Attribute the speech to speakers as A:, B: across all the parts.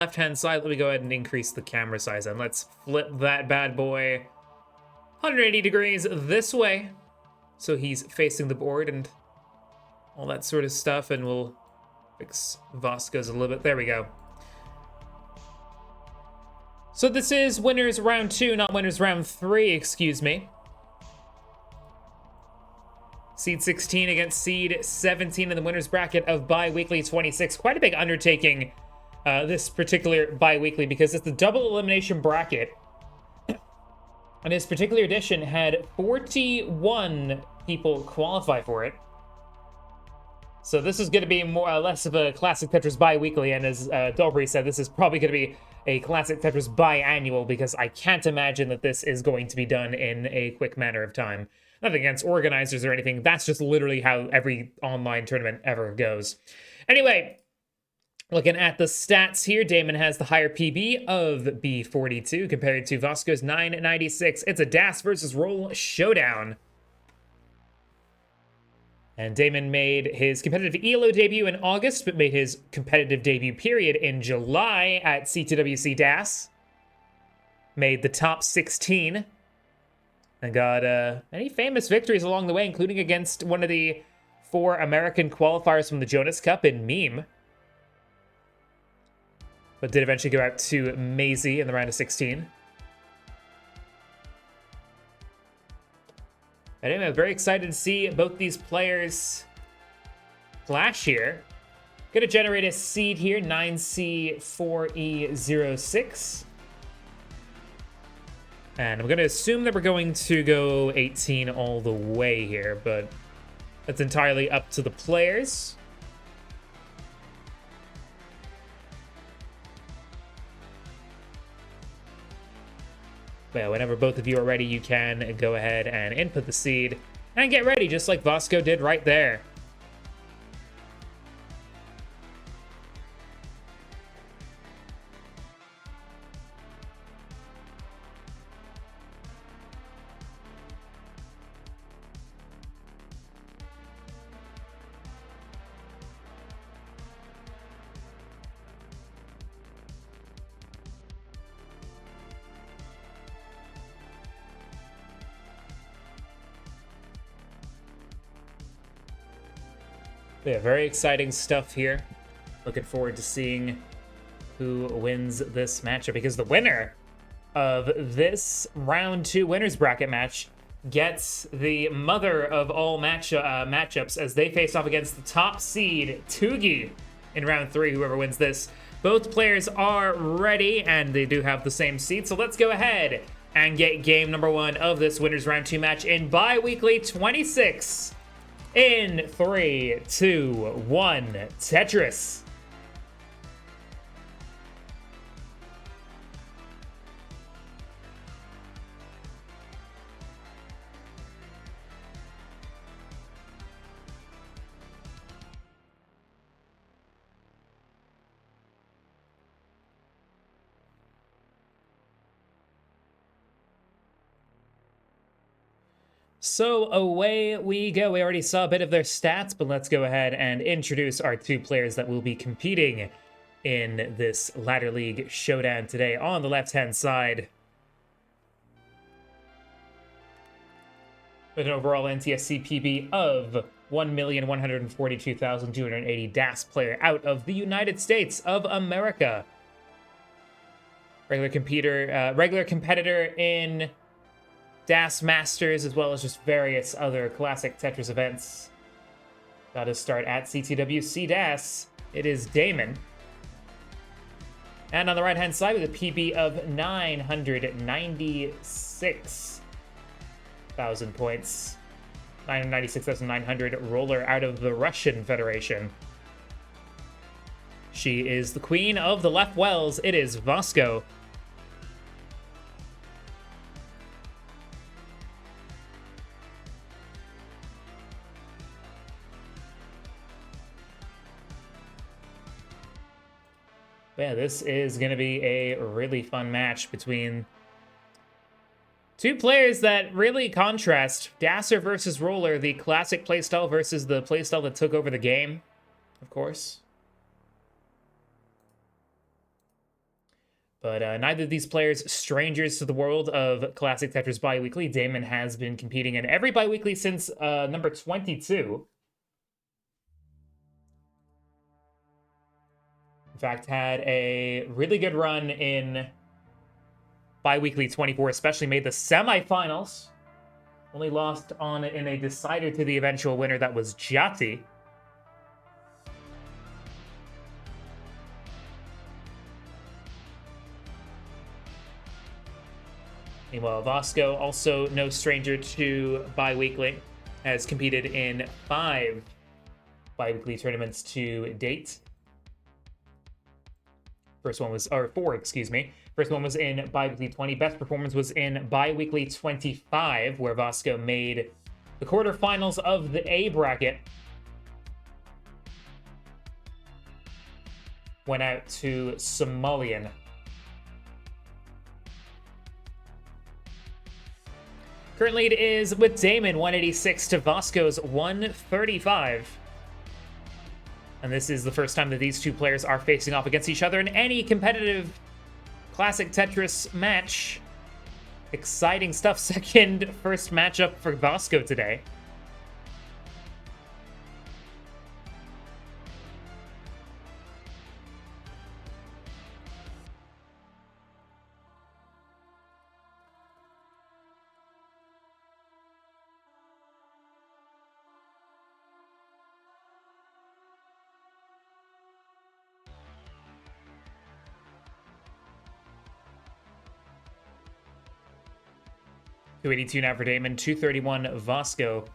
A: left-hand side, let me go ahead and increase the camera size, and let's flip that bad boy 180 degrees this way, so he's facing the board and all that sort of stuff, and we'll fix VasCo's a little bit. There we go. So this is winners round 2, not winners round 3, excuse me. Seed 16 against seed 17 in the winners bracket of bi-weekly 26. Quite a big undertaking, this particular bi-weekly, because it's the double elimination bracket. And this particular edition had 41 people qualify for it. So this is going to be more or less of a Classic Tetris bi-weekly, and as Dolbury said, this is probably going to be a Classic Tetris biannual, because I can't imagine that this is going to be done in a quick manner of time. Nothing against organizers or anything, that's just literally how every online tournament ever goes. Anyway, looking at the stats here, Da3mon has the higher PB of B42 compared to VasCo's 996. It's a Das versus Roll showdown. And Da3mon made his competitive ELO debut in August, but made his competitive debut period in July at CTWC Das. Made the top 16. And got many famous victories along the way, including against one of the 4 American qualifiers from the Jonas Cup in Meme. But did eventually go out to Maisie in the round of 16. And anyway, I'm very excited to see both these players clash here. Gonna generate a seed here, 9C4E06. And I'm gonna assume that we're going to go 18 all the way here, but that's entirely up to the players. But yeah, whenever both of you are ready, you can go ahead and input the seed and get ready, just like VasCo did right there. Yeah, very exciting stuff here. Looking forward to seeing who wins this matchup, because the winner of this round 2 winners bracket match gets the mother of all matchups, as they face off against the top seed Tugi in round 3, whoever wins this. Both players are ready, and they do have the same seed, so let's go ahead and get game number 1 of this winners round 2 match in bi-weekly 26. In 3, 2, 1, Tetris. So away we go. We already saw a bit of their stats, but let's go ahead and introduce our 2 players that will be competing in this Ladder League showdown today. On the left-hand side, with an overall NTSC PB of 1,142,280, Das player out of the United States of America. Regular competitor in Das Masters, as well as just various other classic Tetris events. Got to start at CTWC Das. It is Da3mon. And on the right-hand side, with a PB of 996,000 points. 996,900, roller out of the Russian Federation. She is the queen of the left wells. It is VasCo. Yeah, this is going to be a really fun match between 2 players that really contrast. Dasser versus Roller, the classic playstyle versus the playstyle that took over the game, of course. But neither of these players strangers to the world of Classic Tetris Bi-Weekly. Da3mon has been competing in every Bi-Weekly since number 22. In fact, had a really good run in Bi-Weekly 24, especially made the semifinals. Only lost in a decider to the eventual winner, that was Jati. Meanwhile, VasCo, also no stranger to Bi-Weekly, has competed in 5 Bi-Weekly tournaments to date. First one was, or 4, excuse me. First one was in Bi-Weekly 20. Best performance was in Bi-Weekly 25, where VasCo made the quarterfinals of the A bracket. Went out to Somalian. Current lead is with Da3mon, 186 to VasCo's 135. And this is the first time that these two players are facing off against each other in any competitive Classic Tetris match. Exciting stuff. First matchup for VasCo today. $282 now for Da3mon, 231 VasCo.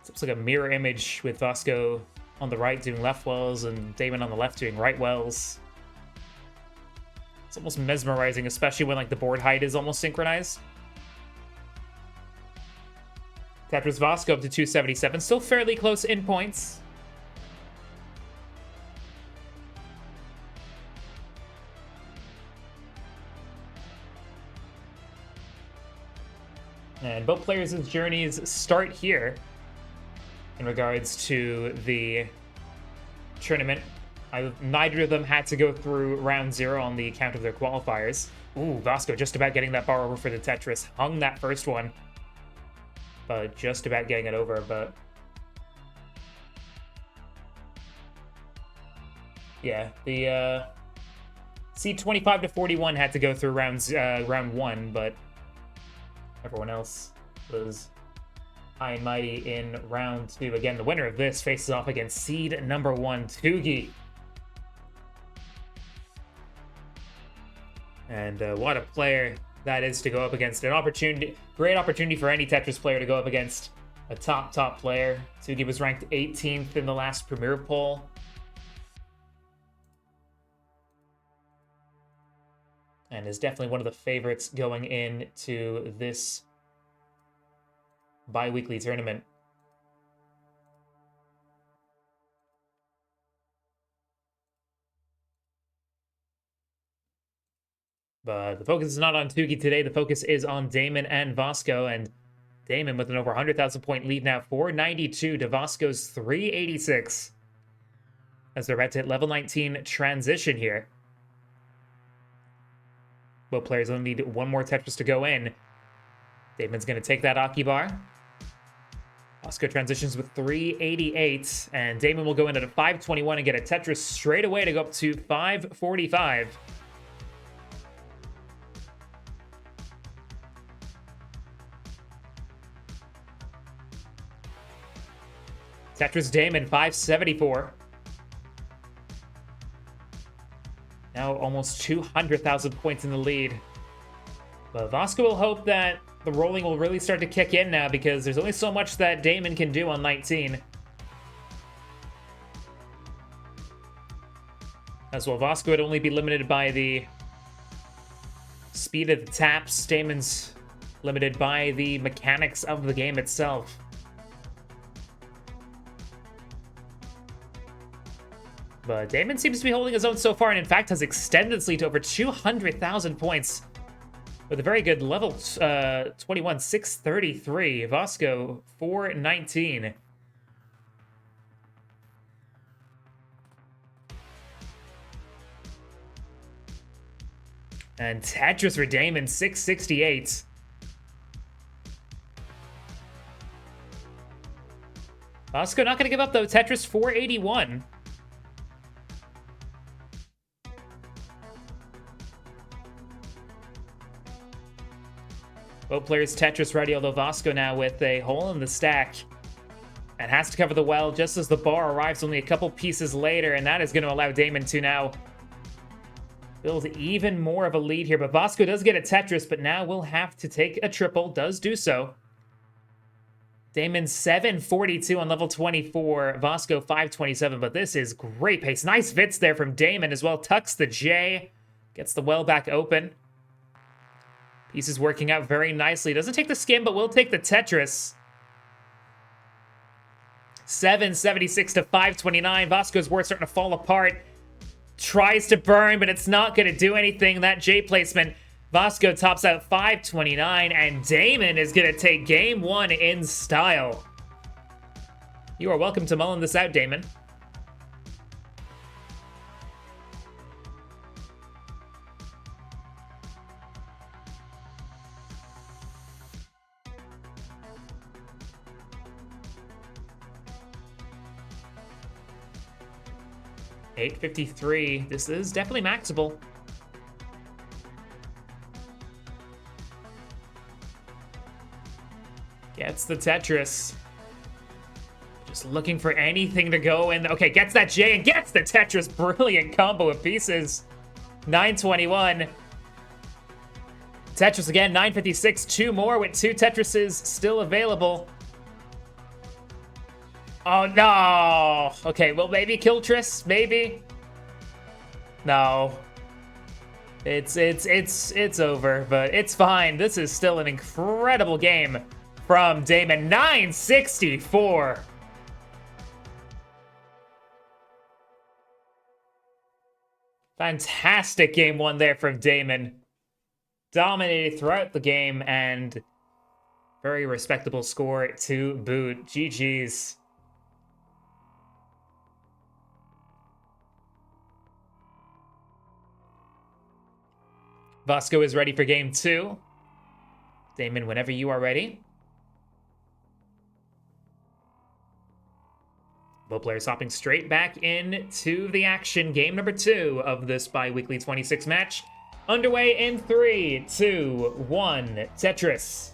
A: This looks like a mirror image with VasCo on the right doing left wells and Da3mon on the left doing right wells. It's almost mesmerizing, especially when like the board height is almost synchronized. Tetris VasCo up to 277, still fairly close in points. And both players' journeys start here in regards to the tournament. Neither of them had to go through round 0 on the account of their qualifiers. Ooh, VasCo just about getting that bar over for the Tetris. Hung that first one, but just about getting it over. But yeah, the seed 25 to 41 had to go through round 1, but everyone else was high and mighty in round 2. Again, the winner of this faces off against seed number 1, Tugi. And what a player that is to go up against. Great opportunity for any Tetris player to go up against a top player. Tugi was ranked 18th in the last Premier poll. And is definitely one of the favorites going into this bi-weekly tournament. But the focus is not on Tugi today. The focus is on Da3mon and VasCo. And Da3mon with an over 100,000 point lead now, 492 to VasCo's 386. As they're about to hit level 19 transition here. Both players only need one more Tetris to go in. Da3mon's going to take that Aki bar. VasCo transitions with 388, and Da3mon will go in at a 521 and get a Tetris straight away to go up to 545. Tetris Da3mon, 574. Now almost 200,000 points in the lead. But VasCo will hope that the rolling will really start to kick in now, because there's only so much that Da3mon can do on 19. As well, VasCo would only be limited by the speed of the taps. Da3mon's limited by the mechanics of the game itself. But Da3mon seems to be holding his own so far, and in fact has extended its lead to over 200,000 points with a very good level 21, 633. VasCo, 419. And Tetris for Da3mon, 668. VasCo not going to give up, though. Tetris, 481. Both players Tetris ready, although VasCo now with a hole in the stack. And has to cover the well just as the bar arrives only a couple pieces later, and that is going to allow Da3mon to now build even more of a lead here. But VasCo does get a Tetris, but now will have to take a triple, does do so. Da3mon 742 on level 24, VasCo 527, but this is great pace. Nice Vits there from Da3mon as well. Tucks the J, gets the well back open. Pieces working out very nicely. Doesn't take the skim, but will take the Tetris. 776 to 529. VasCo's board starting to fall apart. Tries to burn, but it's not going to do anything. That J placement. VasCo tops out 529, and Da3mon is going to take game one in style. You are welcome to mulling this out, Da3mon. $853. This is definitely maxable. Gets the Tetris. Just looking for anything to go in. Okay, gets that J and gets the Tetris. Brilliant combo of pieces. 921. Tetris again, 956. Two more with two Tetrises still available. Oh, no. Okay, well, maybe Kiltris, maybe. No. It's over, but it's fine. This is still an incredible game from Da3mon. 964. Fantastic game one there from Da3mon. Dominated throughout the game and very respectable score to boot. GG's. VasCo is ready for game two. Da3mon, whenever you are ready. Both players hopping straight back into the action. Game number two of this bi-weekly 26 match. Underway in 3, 2, 1, Tetris.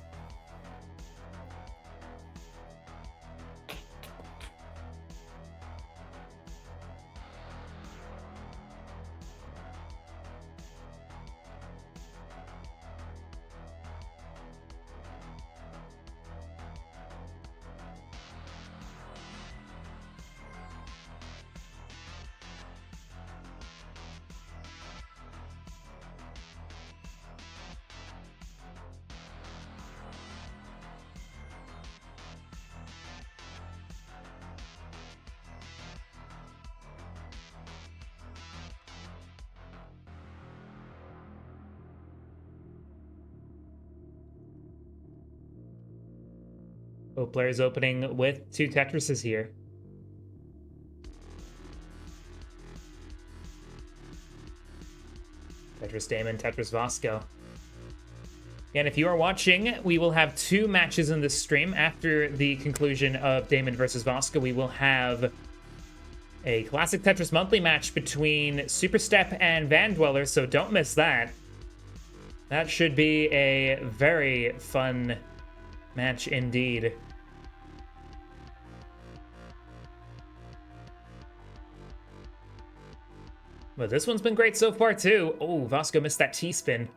A: Both players opening with two Tetrises here. Tetris Da3mon, Tetris VasCo. And if you are watching, we will have two matches in this stream. After the conclusion of Da3mon versus VasCo, we will have a classic Tetris monthly match between Superstep and Van Dweller, so don't miss that. That should be a very fun match indeed. But this one's been great so far too. Oh, VasCo missed that T-spin.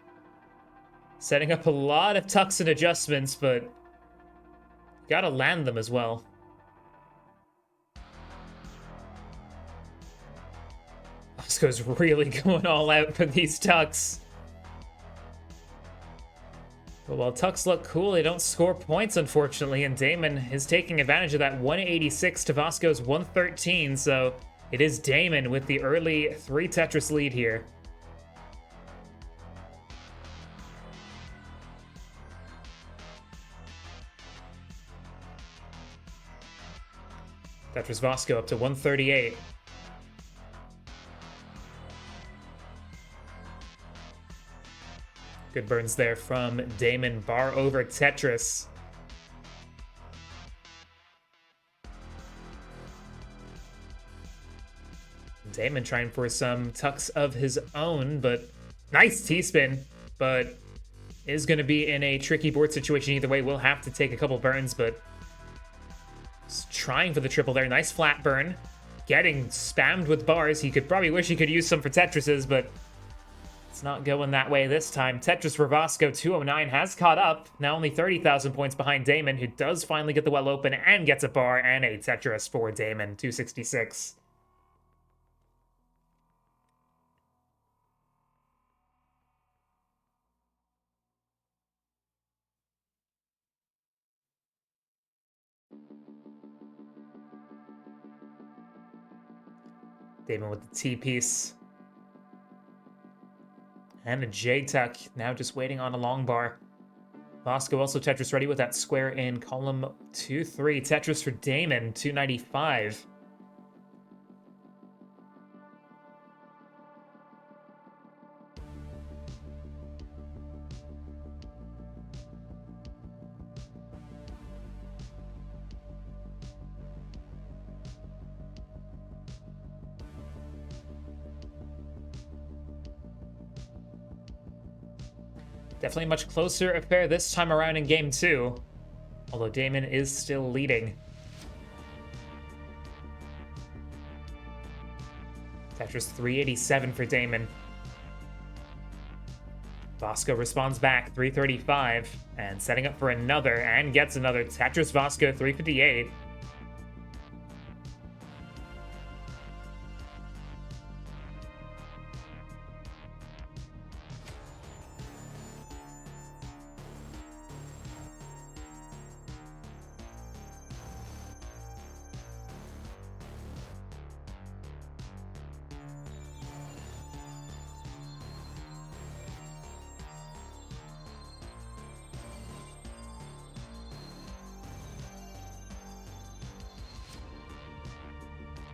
A: Setting up a lot of tucks and adjustments, but gotta land them as well. VasCo's really going all out for these tucks. But while tucks look cool, they don't score points, unfortunately, and Da3mon is taking advantage of that 186 to VasCo's 113, so it is Da3mon with the early 3 Tetris lead here. Tetris VasCo up to 138. Good burns there from Da3mon. Bar over Tetris. Da3mon trying for some tucks of his own, but nice T-spin, but is going to be in a tricky board situation either way. We'll have to take a couple burns, but trying for the triple there. Nice flat burn. Getting spammed with bars. He could probably wish he could use some for Tetrises, but it's not going that way this time. Tetris for VasCo 209 has caught up. Now only 30,000 points behind Da3mon, who does finally get the well open and gets a bar and a Tetris for Da3mon, 266. Da3mon with the T-piece. And a J-tuck, now just waiting on a long bar. VasCo also Tetris ready with that square in column 2-3. Tetris for Da3mon, 295. Definitely a much closer affair this time around in game 2. Although Da3mon is still leading. Tetris 387 for Da3mon. VasCo responds back, 335. And setting up for another, and gets another. Tetris VasCo 358.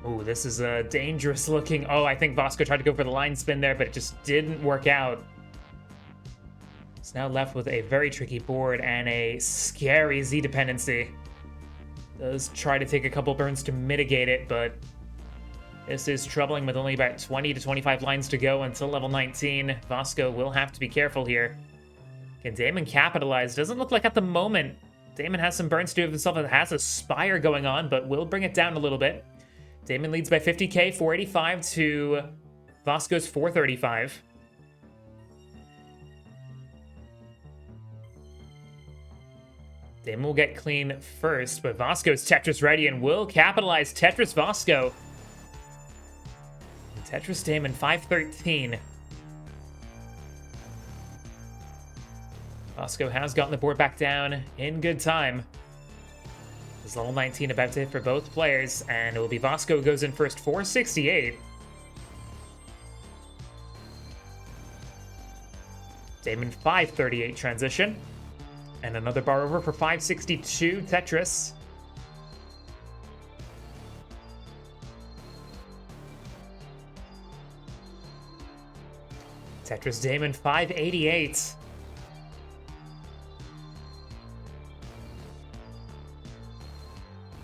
A: Ooh, this is a dangerous looking... Oh, I think VasCo tried to go for the line spin there, but it just didn't work out. It's now left with a very tricky board and a scary Z dependency. Does try to take a couple burns to mitigate it, but this is troubling with only about 20 to 25 lines to go until level 19. VasCo will have to be careful here. Can Da3mon capitalize? Doesn't look like at the moment. Da3mon has some burns to do with himself and has a Spire going on, but will bring it down a little bit. Da3mon leads by 50k, 485 to VasCo's 435. Da3mon will get clean first, but VasCo's Tetris ready and will capitalize. Tetris VasCo. Tetris Da3mon 513. VasCo has gotten the board back down in good time. It's level 19 about to hit for both players, and it will be VasCo who goes in first, 468. Da3mon 538 transition. And another bar over for 562 Tetris. Tetris Da3mon 588.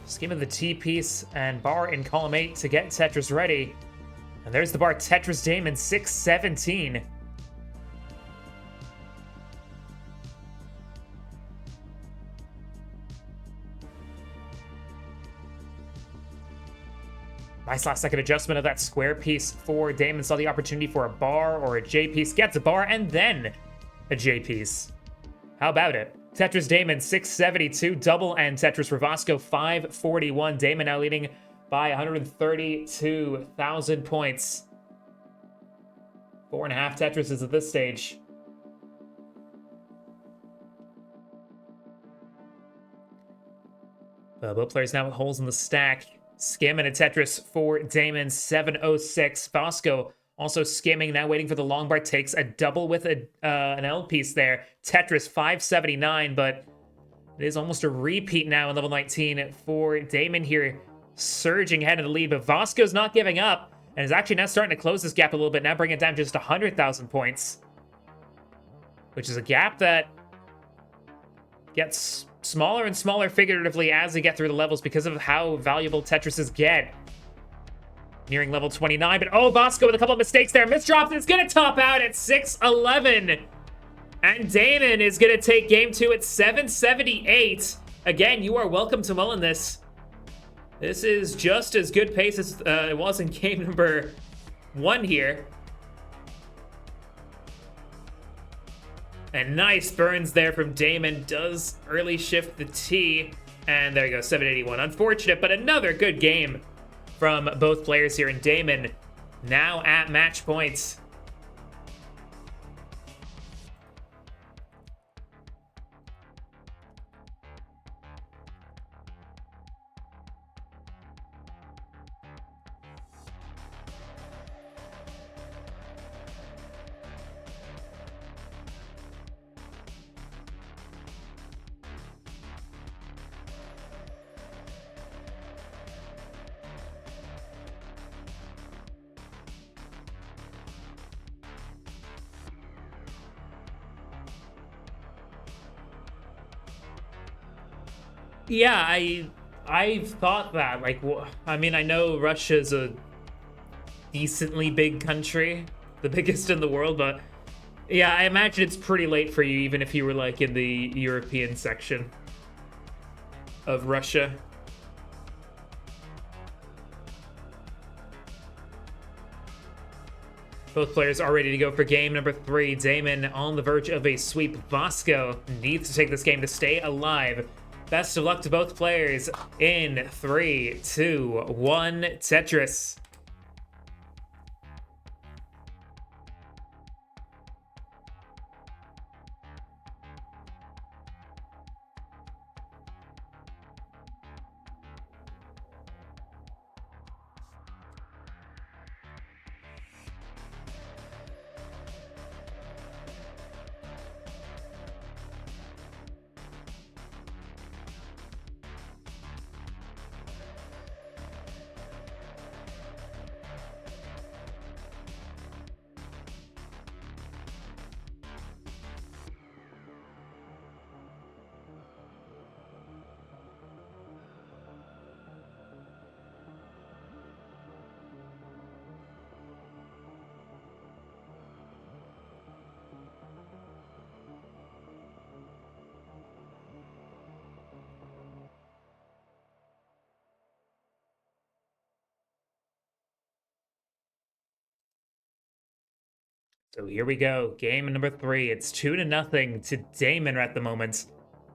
A: Scheme of the T-piece and bar in column 8 to get Tetris ready. And there's the bar, Tetris Da3mon 617. Nice last second adjustment of that square piece for Da3mon. Saw the opportunity for a bar or a J piece. Gets a bar and then a J piece. How about it? Tetris Da3mon 672, double, and Tetris for VasCo 541. Da3mon now leading by 132,000 points. 4.5 Tetrises at this stage. Both players now with holes in the stack. Skim and a Tetris for Da3mon 706. VasCo also skimming, now waiting for the long bar. Takes a double with an L piece there. Tetris 579, but it is almost a repeat now in level 19 for Da3mon here. Surging ahead of the lead, but VasCo's not giving up and is actually now starting to close this gap a little bit. Now bring it down just 100,000 points. which is a gap that gets smaller and smaller figuratively as they get through the levels because of how valuable Tetrises get. Nearing level 29, but oh, VasCo with a couple of mistakes there. Misdrops, it's going to top out at 6-11. And Da3mon is going to take game 2 at 778. Again, you are welcome to mulling this. This is just as good pace as it was in game number 1 here. And nice burns there from Da3mon. Does early shift the T. And there you go, 781. Unfortunate, but another good game from both players here. And Da3mon now at match points. Yeah, I've thought that. Like, I mean, I know Russia's a decently big country, the biggest in the world, but yeah, I imagine it's pretty late for you, even if you were like in the European section of Russia. Both players are ready to go for game number 3. Da3mon on the verge of a sweep. VasCo needs to take this game to stay alive. Best of luck to both players in 3, 2, 1, Tetris. So here we go, game number 3. It's 2-0 to Da3mon at the moment.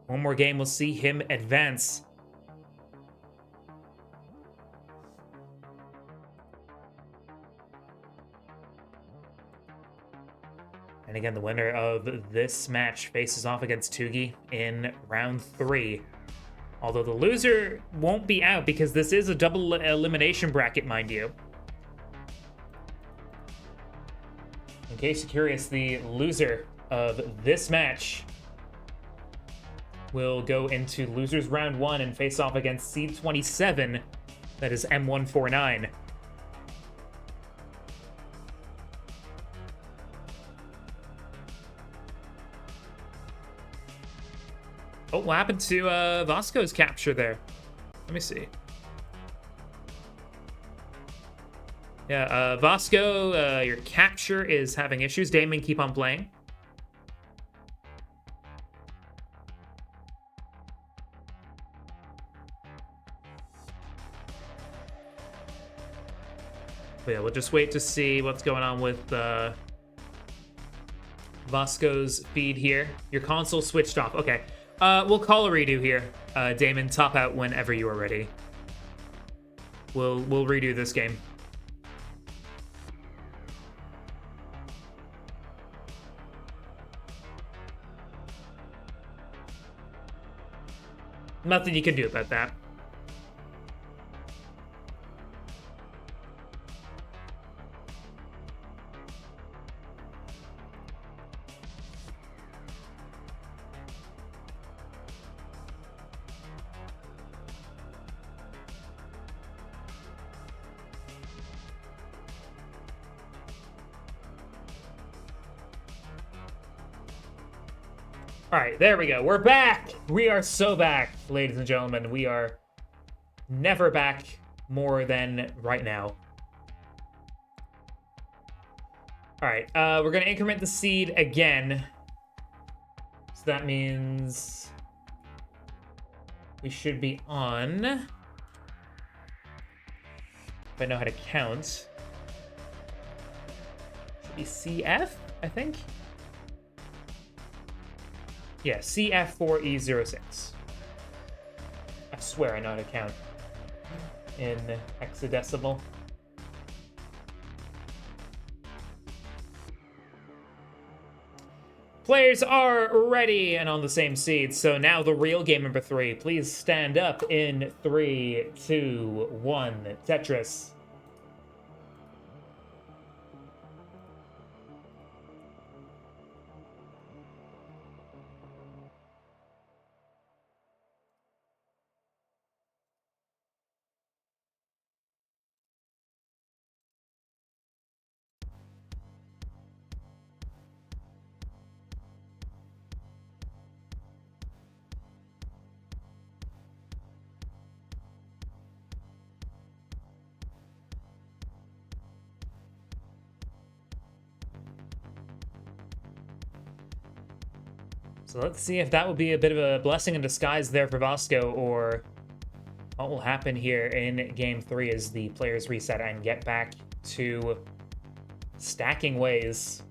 A: One more game will see him advance. And again, the winner of this match faces off against Tugi in round 3. Although the loser won't be out because this is a double elimination bracket, mind you. In case you're curious, the loser of this match will go into losers round 1 and face off against seed 27, that is M149. Oh, what happened to VasCo's capture there? Let me see. Yeah, VasCo, your capture is having issues. Da3mon, keep on playing. But yeah, we'll just wait to see what's going on with VasCo's feed here. Your console switched off. Okay. We'll call a redo here. Da3mon, top out whenever you are ready. We'll redo this game. Nothing you can do about that. All right, there we go. We're back. We are so back, ladies and gentlemen. We are never back more than right now. All right, we're gonna increment the seed again. So that means we should be on. If I know how to count. Should be CF, I think. Yeah, CF4E06. I swear I know how to count in hexadecimal. Players are ready and on the same seed, so now the real game number 3. Please stand up in 3, 2, 1. Tetris. So let's see if that will be a bit of a blessing in disguise there for VasCo, or what will happen here in Game 3 as the players reset and get back to stacking ways.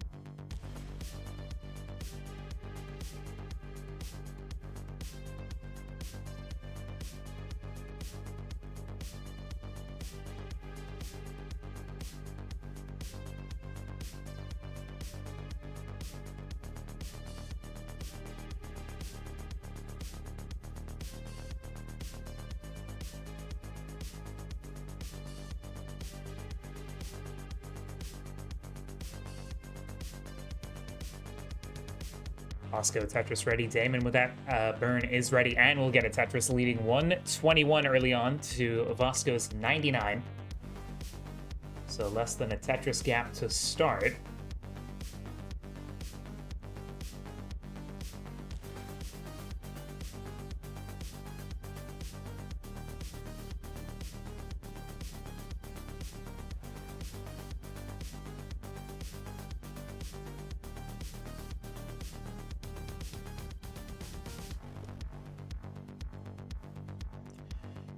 A: VasCo Tetris ready. Da3mon with that burn is ready, and we'll get a Tetris leading 121 early on to VasCo's 99. So less than a Tetris gap to start.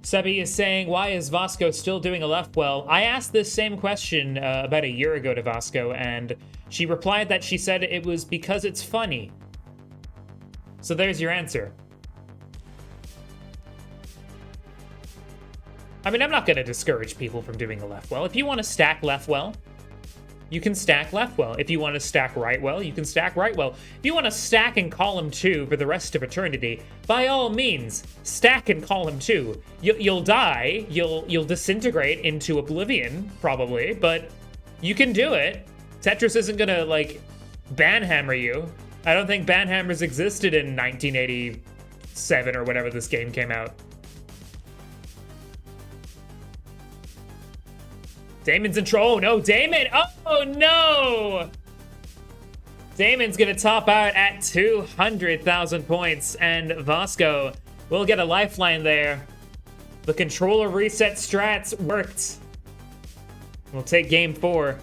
A: Sebi is saying, why is VasCo still doing a left well? I asked this same question about a year ago to VasCo, and she replied that she said it was because it's funny. So there's your answer. I mean, I'm not going to discourage people from doing a left well. If you want to stack left well, you can stack left well. If you want to stack right well, you can stack right well. If you want to stack in column 2 for the rest of eternity, by all means, stack in column 2. You'll die, you'll disintegrate into oblivion, probably, but you can do it. Tetris isn't gonna, like, banhammer you. I don't think banhammers existed in 1987 or whenever this game came out. Da3mon's in trouble. Oh, no, Da3mon. Oh, no. Da3mon's going to top out at 200,000 points, and VasCo will get a lifeline there. The controller reset strats worked. We'll take game 4.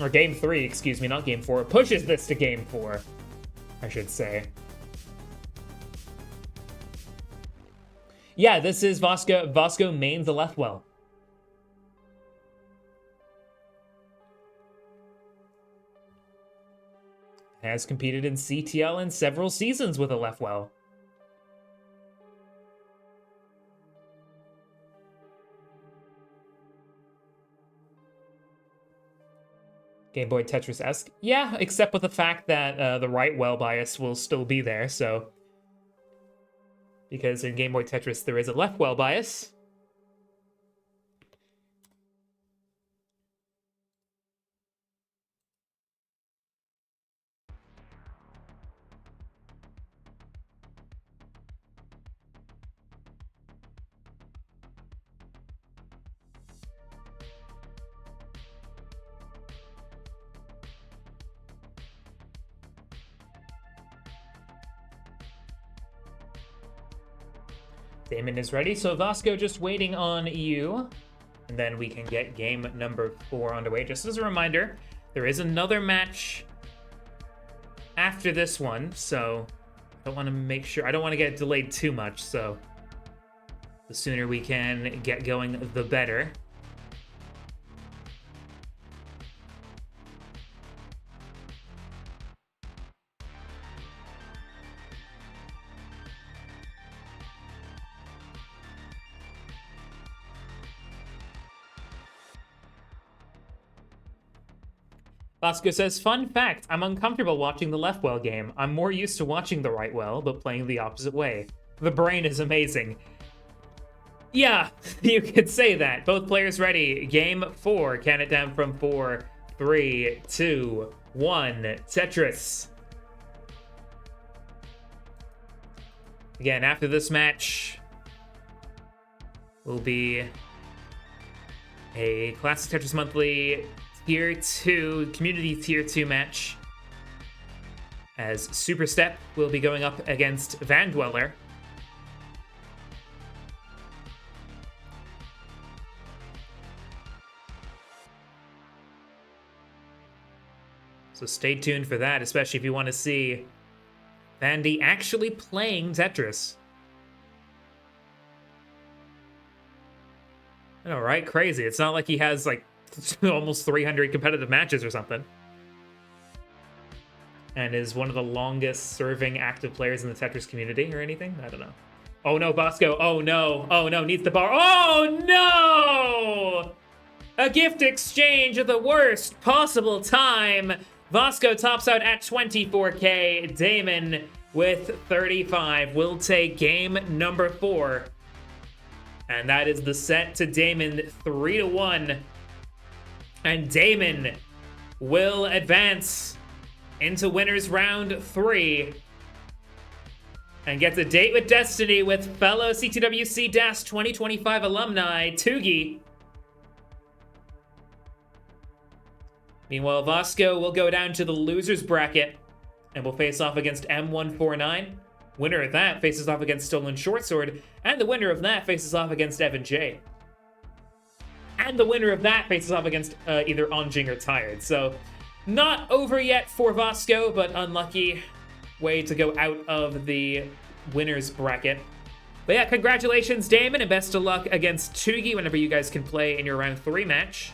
A: Or game 3, excuse me, not game 4. It pushes this to game 4, I should say. Yeah, this is VasCo. VasCo mains the left well. Has competed in CTL in several seasons with a left well. Game Boy Tetris-esque. Yeah, except with the fact that the right well bias will still be there, so... Because in Game Boy Tetris, there is a left well bias. Da3mon is ready, so VasCo just waiting on you. And then we can get game number 4 underway. Just as a reminder, there is another match after this one, so I want to get delayed too much, so the sooner we can get going, the better. VasCo says, fun fact, I'm uncomfortable watching the left well game. I'm more used to watching the right well, but playing the opposite way. The brain is amazing. Yeah, you could say that. Both players ready. Game 4. Count it down from 4, 3, 2, 1. Tetris. Again, after this match will be a Classic Tetris Monthly Tier 2, Community Tier 2 match, as Super Step will be going up against Van Dweller. So stay tuned for that, especially if you want to see Vandy actually playing Tetris. All right, crazy. It's not like he has like almost 300 competitive matches or something, and is one of the longest serving active players in the Tetris community or anything. I don't know. Oh no, VasCo. Oh no, needs the bar. Oh no! A gift exchange at the worst possible time. VasCo tops out at 24k. Da3mon with 35 will take game number 4, and that is the set to Da3mon, 3-1. And Da3mon will advance into winners round 3 and gets a date with destiny with fellow CTWC DAS 2025 alumni, Tugi. Meanwhile, VasCo will go down to the losers bracket and will face off against M149. Winner of that faces off against Stolen Shortsword, and the winner of that faces off against Evan J. And the winner of that faces off against either Onjing or Tired. So, not over yet for VasCo, but unlucky way to go out of the winners bracket. But yeah, congratulations, Da3mon, and best of luck against Tugi whenever you guys can play in your round 3 match.